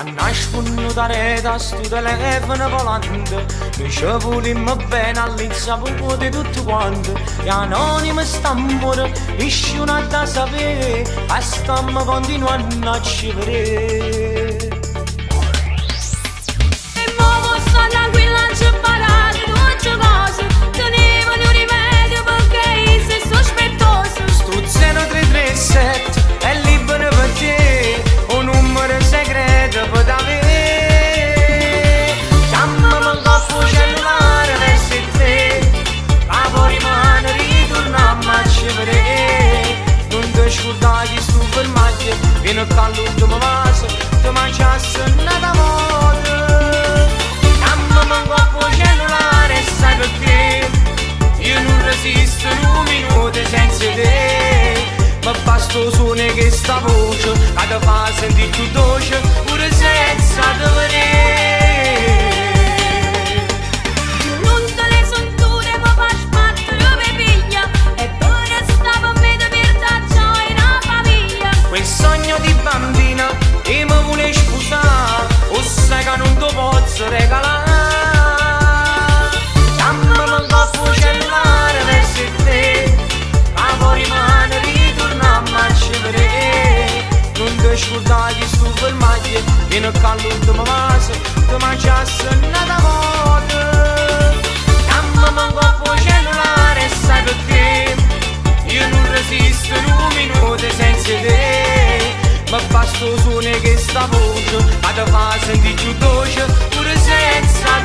a nascono da rete sto telefono volante. Noi ci volimmo bene all'insaputo di tutto quanto. E anonimo stampore, esce una da sapere, a stamma continuano a scrivere. E mo sto tranquilla, non c'è parato, tutte cose, tenevano un rimedio perché sei sospettoso. Sto 0337 è libero per te, un numero segreto per avere. Chiamami un coppo cellulare verso te, ma poi rimane ritorniamo a scrivere. Non ti scordare che sto per maglia, vieni qua all'ultimo vaso, ti mangiassi una volta. Chiamami un coppo cellulare e sai perché, io non resisto un minuto senza te. Ma basta suono che sta voce, che ti fa sentire più dolce, pure senza te vedere. Non te le sonture, ma fa sbattere come piglia, e pure stavo a me per tacciare una famiglia. Quel sogno di bambina che mi vuole sposare, o sai che non ti posso regalare. Chiamami un coppo cellulare verso te, ma poi rimane ritorniamo a scrivere. Non ti scordare che sto per maglia, vieni qua all'ultimo vaso, ti mangiassi una volta. Chiamami un coppo cellulare e sai perché, io non resisto un minuto senza te. Ma basta suono che sta voce, che ti fa sentire più dolce, pure senza